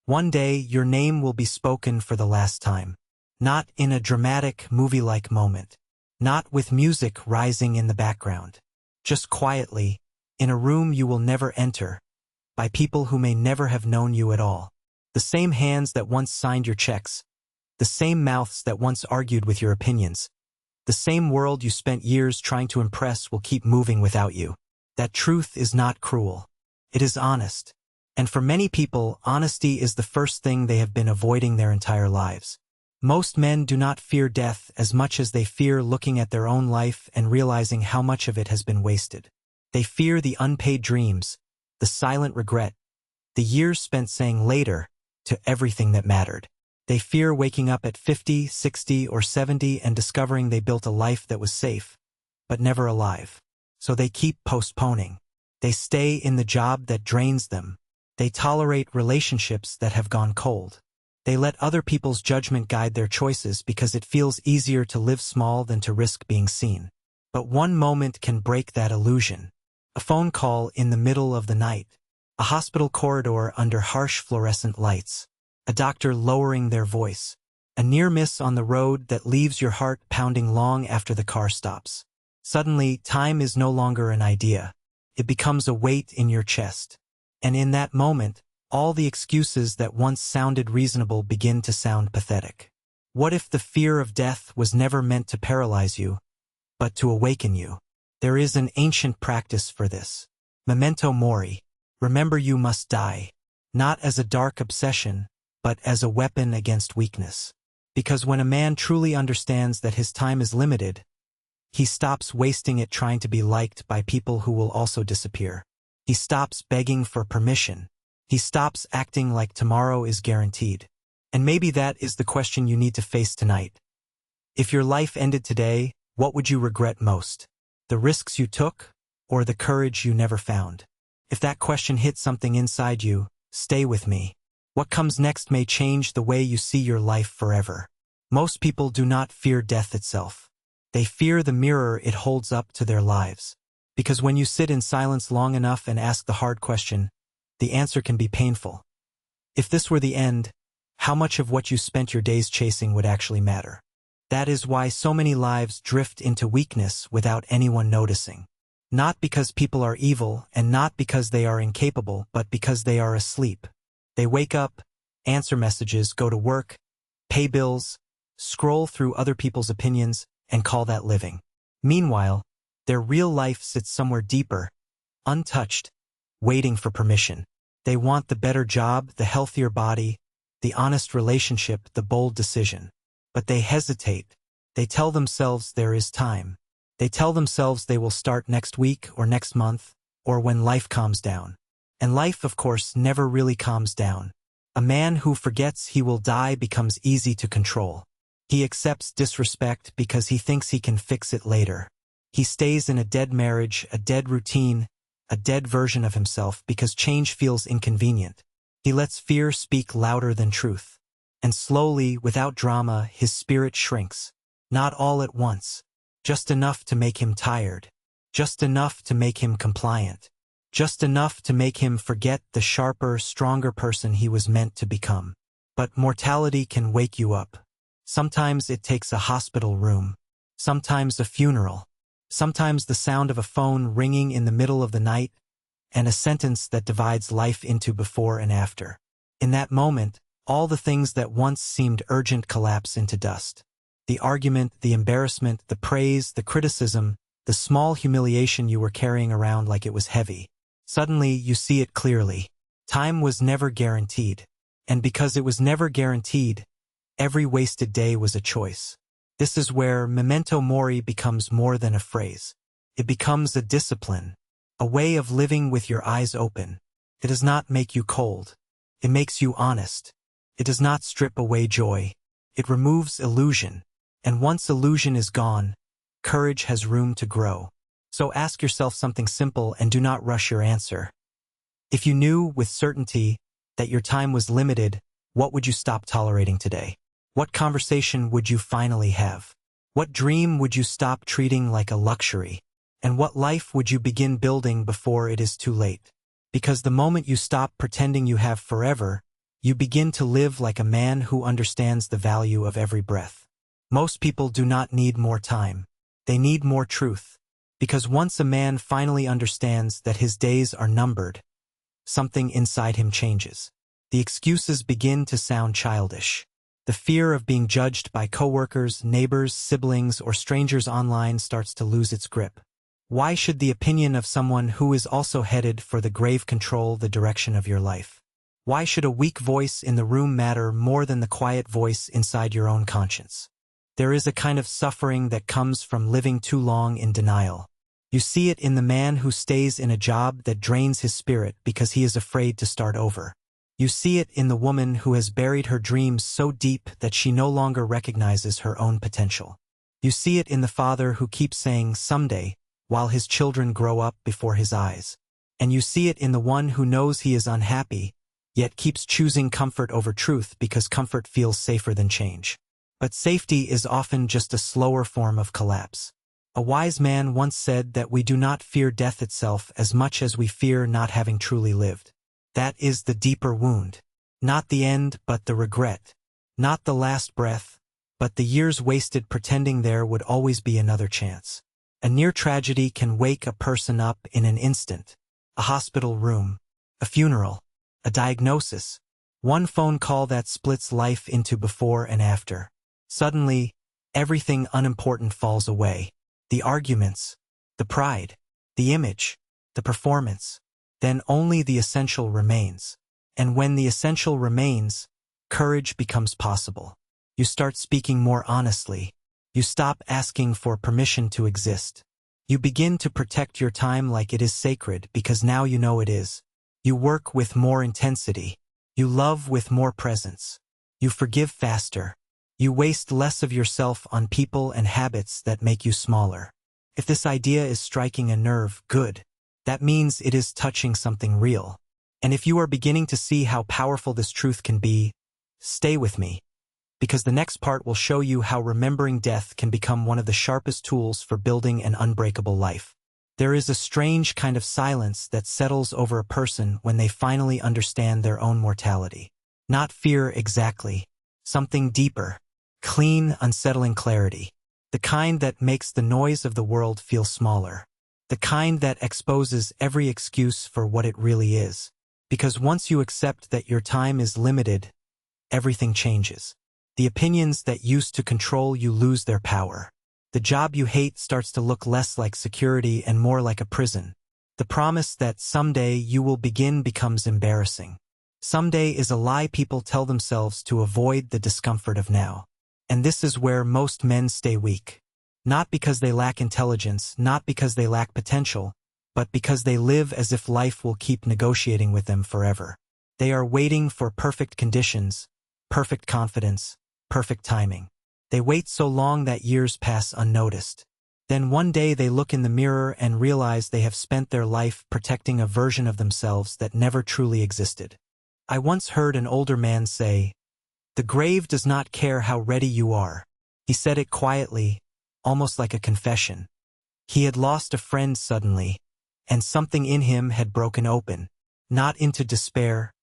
One day, your name will be spoken for the last time. Not in a dramatic, movie-like moment. Not with music rising in the background. Just quietly, in a room you will never enter, by people who may never have known you at all. The same hands that once signed your checks. The same mouths that once argued with your opinions. The same world you spent years trying to impress will keep moving without you. That truth is not cruel. It is honest. And for many people, honesty is the first thing they have been avoiding their entire lives. Most men do not fear death as much as they fear looking at their own life and realizing how much of it has been wasted. They fear the unpaid dreams, the silent regret, the years spent saying later to everything that mattered. They fear waking up at 50, 60, or 70 and discovering they built a life that was safe, but never alive. So they keep postponing. They stay in the job that drains them. They tolerate relationships that have gone cold. They let other people's judgment guide their choices because it feels easier to live small than to risk being seen. But one moment can break that illusion. A phone call in the middle of the night. A hospital corridor under harsh fluorescent lights. A doctor lowering their voice. A near miss on the road that leaves your heart pounding long after the car stops. Suddenly, time is no longer an idea. It becomes a weight in your chest. And in that moment, all the excuses that once sounded reasonable begin to sound pathetic. What if the fear of death was never meant to paralyze you, but to awaken you? There is an ancient practice for this. Memento Mori. Remember you must die. Not as a dark obsession, but as a weapon against weakness. Because when a man truly understands that his time is limited, he stops wasting it trying to be liked by people who will also disappear. He stops begging for permission. He stops acting like tomorrow is guaranteed. And maybe that is the question you need to face tonight. If your life ended today, what would you regret most? The risks you took, or the courage you never found? If that question hit something inside you, stay with me. What comes next may change the way you see your life forever. Most people do not fear death itself. They fear the mirror it holds up to their lives. Because when you sit in silence long enough and ask the hard question, the answer can be painful. If this were the end, how much of what you spent your days chasing would actually matter? That is why so many lives drift into weakness without anyone noticing. Not because people are evil and not because they are incapable, but because they are asleep. They wake up, answer messages, go to work, pay bills, scroll through other people's opinions, and call that living. Meanwhile, their real life sits somewhere deeper, untouched, waiting for permission. They want the better job, the healthier body, the honest relationship, the bold decision. But they hesitate. They tell themselves there is time. They tell themselves they will start next week or next month, or when life calms down. And life, of course, never really calms down. A man who forgets he will die becomes easy to control. He accepts disrespect because he thinks he can fix it later. He stays in a dead marriage, a dead routine, a dead version of himself because change feels inconvenient. He lets fear speak louder than truth. And slowly, without drama, his spirit shrinks. Not all at once. Just enough to make him tired. Just enough to make him compliant. Just enough to make him forget the sharper, stronger person he was meant to become. But mortality can wake you up. Sometimes it takes a hospital room. Sometimes a funeral. Sometimes the sound of a phone ringing in the middle of the night, and a sentence that divides life into before and after. In that moment, all the things that once seemed urgent collapse into dust. The argument, the embarrassment, the praise, the criticism, the small humiliation you were carrying around like it was heavy. Suddenly, you see it clearly. Time was never guaranteed. And because it was never guaranteed, every wasted day was a choice. This is where Memento Mori becomes more than a phrase. It becomes a discipline, a way of living with your eyes open. It does not make you cold. It makes you honest. It does not strip away joy. It removes illusion. And once illusion is gone, courage has room to grow. So ask yourself something simple and do not rush your answer. If you knew with certainty that your time was limited, what would you stop tolerating today? What conversation would you finally have? What dream would you stop treating like a luxury? And what life would you begin building before it is too late? Because the moment you stop pretending you have forever, You begin to live like a man who understands the value of every breath. Most people do not need more time. They need more truth. Because once a man finally understands that his days are numbered, something inside him changes. The excuses begin to sound childish. The fear of being judged by coworkers, neighbors, siblings, or strangers online starts to lose its grip. Why should the opinion of someone who is also headed for the grave control the direction of your life? Why should a weak voice in the room matter more than the quiet voice inside your own conscience? There is a kind of suffering that comes from living too long in denial. You see it in the man who stays in a job that drains his spirit because he is afraid to start over. You see it in the woman who has buried her dreams so deep that she no longer recognizes her own potential. You see it in the father who keeps saying someday while his children grow up before his eyes. And you see it in the one who knows he is unhappy, yet keeps choosing comfort over truth because comfort feels safer than change. But safety is often just a slower form of collapse. A wise man once said that we do not fear death itself as much as we fear not having truly lived. That is the deeper wound. Not the end, but the regret. Not the last breath, but the years wasted pretending there would always be another chance. A near tragedy can wake a person up in an instant. A hospital room, a funeral, a diagnosis, one phone call that splits life into before and after. Suddenly, everything unimportant falls away. The arguments, the pride, the image, the performance. Then only the essential remains. And when the essential remains, courage becomes possible. You start speaking more honestly. You stop asking for permission to exist. You begin to protect your time like it is sacred because now you know it is. You work with more intensity. You love with more presence. You forgive faster. You waste less of yourself on people and habits that make you smaller. If this idea is striking a nerve, good. That means it is touching something real. And if you are beginning to see how powerful this truth can be, stay with me. Because the next part will show you how remembering death can become one of the sharpest tools for building an unbreakable life. There is a strange kind of silence that settles over a person when they finally understand their own mortality. Not fear exactly. Something deeper. Clean, unsettling clarity. The kind that makes the noise of the world feel smaller. The kind that exposes every excuse for what it really is. Because once you accept that your time is limited, everything changes. The opinions that used to control you lose their power. The job you hate starts to look less like security and more like a prison. The promise that someday you will begin becomes embarrassing. Someday is a lie people tell themselves to avoid the discomfort of now. And this is where most men stay weak. Not because they lack intelligence, not because they lack potential, but because they live as if life will keep negotiating with them forever. They are waiting for perfect conditions, perfect confidence, perfect timing. They wait so long that years pass unnoticed. Then one day they look in the mirror and realize they have spent their life protecting a version of themselves that never truly existed. I once heard an older man say, "The grave does not care how ready you are." He said it quietly, almost like a confession. He had lost a friend suddenly, and something in him had broken open, not into despair,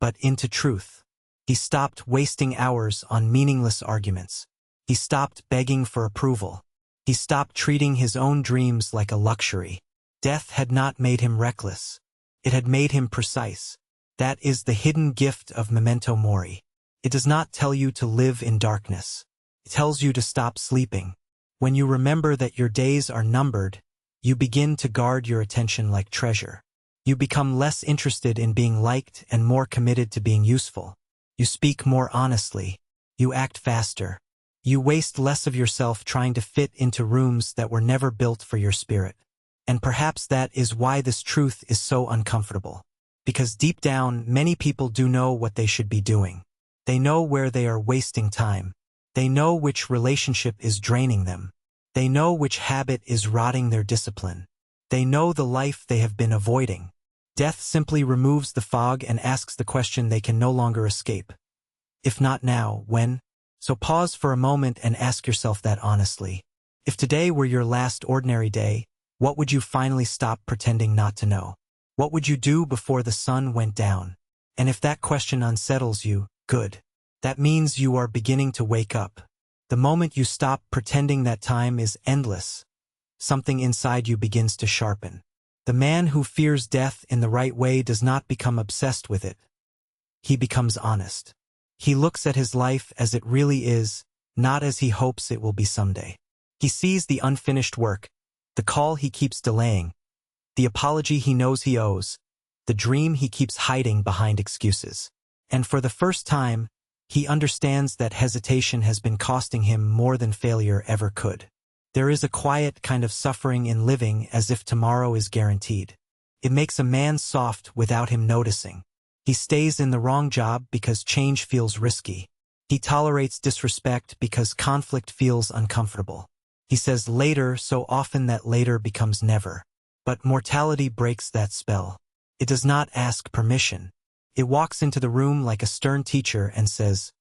but into truth. He stopped wasting hours on meaningless arguments. He stopped begging for approval. He stopped treating his own dreams like a luxury. Death had not made him reckless. It had made him precise. That is the hidden gift of Memento Mori. It does not tell you to live in darkness. It tells you to stop sleeping. When you remember that your days are numbered, you begin to guard your attention like treasure. You become less interested in being liked and more committed to being useful. You speak more honestly. You act faster. You waste less of yourself trying to fit into rooms that were never built for your spirit. And perhaps that is why this truth is so uncomfortable. Because deep down, many people do know what they should be doing. They know where they are wasting time. They know which relationship is draining them. They know which habit is rotting their discipline. They know the life they have been avoiding. Death simply removes the fog and asks the question they can no longer escape. If not now, when? So pause for a moment and ask yourself that honestly. If today were your last ordinary day, what would you finally stop pretending not to know? What would you do before the sun went down? And if that question unsettles you, good. That means you are beginning to wake up. The moment you stop pretending that time is endless, something inside you begins to sharpen. The man who fears death in the right way does not become obsessed with it. He becomes honest. He looks at his life as it really is, not as he hopes it will be someday. He sees the unfinished work, the call he keeps delaying, the apology he knows he owes, the dream he keeps hiding behind excuses. And for the first time, he understands that hesitation has been costing him more than failure ever could. There is a quiet kind of suffering in living as if tomorrow is guaranteed. It makes a man soft without him noticing. He stays in the wrong job because change feels risky. He tolerates disrespect because conflict feels uncomfortable. He says later so often that later becomes never. But mortality breaks that spell. It does not ask permission. It walks into the room like a stern teacher and says,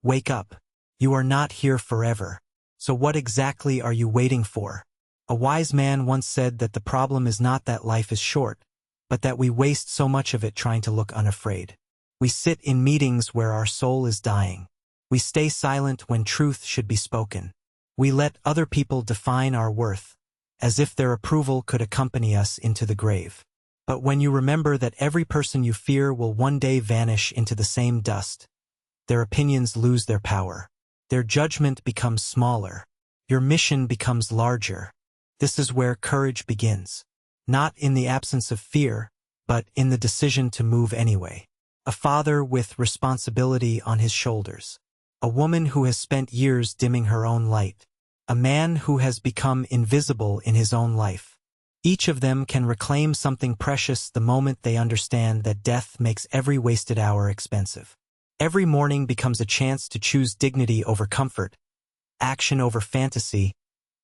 "Wake up. You are not here forever. So what exactly are you waiting for?" A wise man once said that the problem is not that life is short, but that we waste so much of it trying to look unafraid. We sit in meetings where our soul is dying. We stay silent when truth should be spoken. We let other people define our worth, as if their approval could accompany us into the grave. But when you remember that every person you fear will one day vanish into the same dust, their opinions lose their power. Their judgment becomes smaller. Your mission becomes larger. This is where courage begins. Not in the absence of fear, but in the decision to move anyway. A father with responsibility on his shoulders. A woman who has spent years dimming her own light. A man who has become invisible in his own life. Each of them can reclaim something precious the moment they understand that death makes every wasted hour expensive. Every morning becomes a chance to choose dignity over comfort, action over fantasy,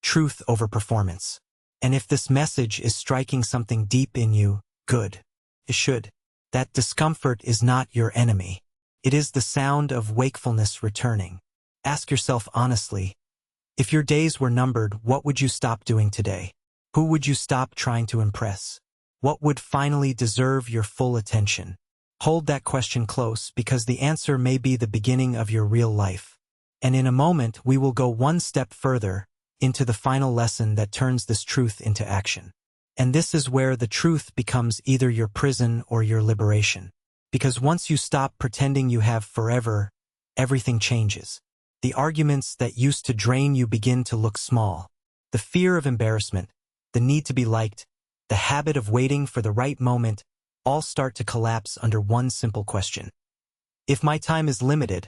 truth over performance. And if this message is striking something deep in you, good. It should. That discomfort is not your enemy. It is the sound of wakefulness returning. Ask yourself honestly, if your days were numbered, what would you stop doing today? Who would you stop trying to impress? What would finally deserve your full attention? Hold that question close because the answer may be the beginning of your real life. And in a moment, we will go one step further into the final lesson that turns this truth into action. And this is where the truth becomes either your prison or your liberation. Because once you stop pretending you have forever, everything changes. The arguments that used to drain you begin to look small. The fear of embarrassment, the need to be liked, the habit of waiting for the right moment, all start to collapse under one simple question. If my time is limited,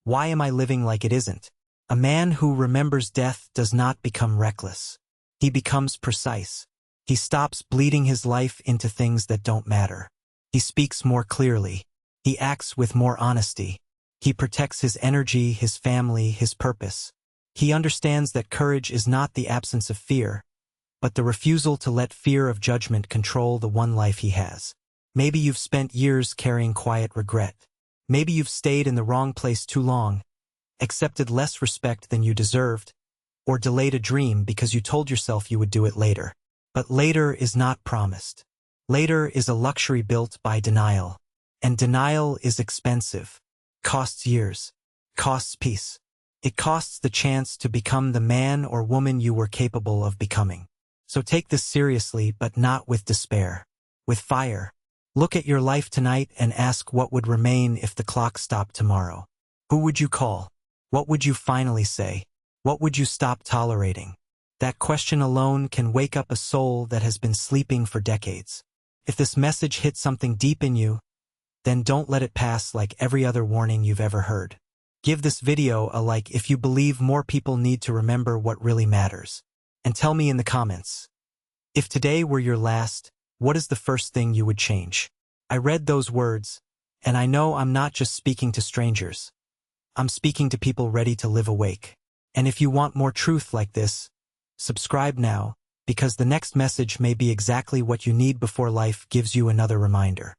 why am I living like it isn't? A man who remembers death does not become reckless. He becomes precise. He stops bleeding his life into things that don't matter. He speaks more clearly. He acts with more honesty. He protects his energy, his family, his purpose. He understands that courage is not the absence of fear, but the refusal to let fear of judgment control the one life he has. Maybe you've spent years carrying quiet regret. Maybe you've stayed in the wrong place too long, accepted less respect than you deserved, or delayed a dream because you told yourself you would do it later. But later is not promised. Later is a luxury built by denial. And denial is expensive. Costs years. Costs peace. It costs the chance to become the man or woman you were capable of becoming. So take this seriously, but not with despair. With fire. Look at your life tonight and ask what would remain if the clock stopped tomorrow. Who would you call? What would you finally say? What would you stop tolerating? That question alone can wake up a soul that has been sleeping for decades. If this message hits something deep in you, then don't let it pass like every other warning you've ever heard. Give this video a like if you believe more people need to remember what really matters. And tell me in the comments, if today were your last, what is the first thing you would change? I read those words, and I know I'm not just speaking to strangers. I'm speaking to people ready to live awake. And if you want more truth like this, subscribe now, because the next message may be exactly what you need before life gives you another reminder.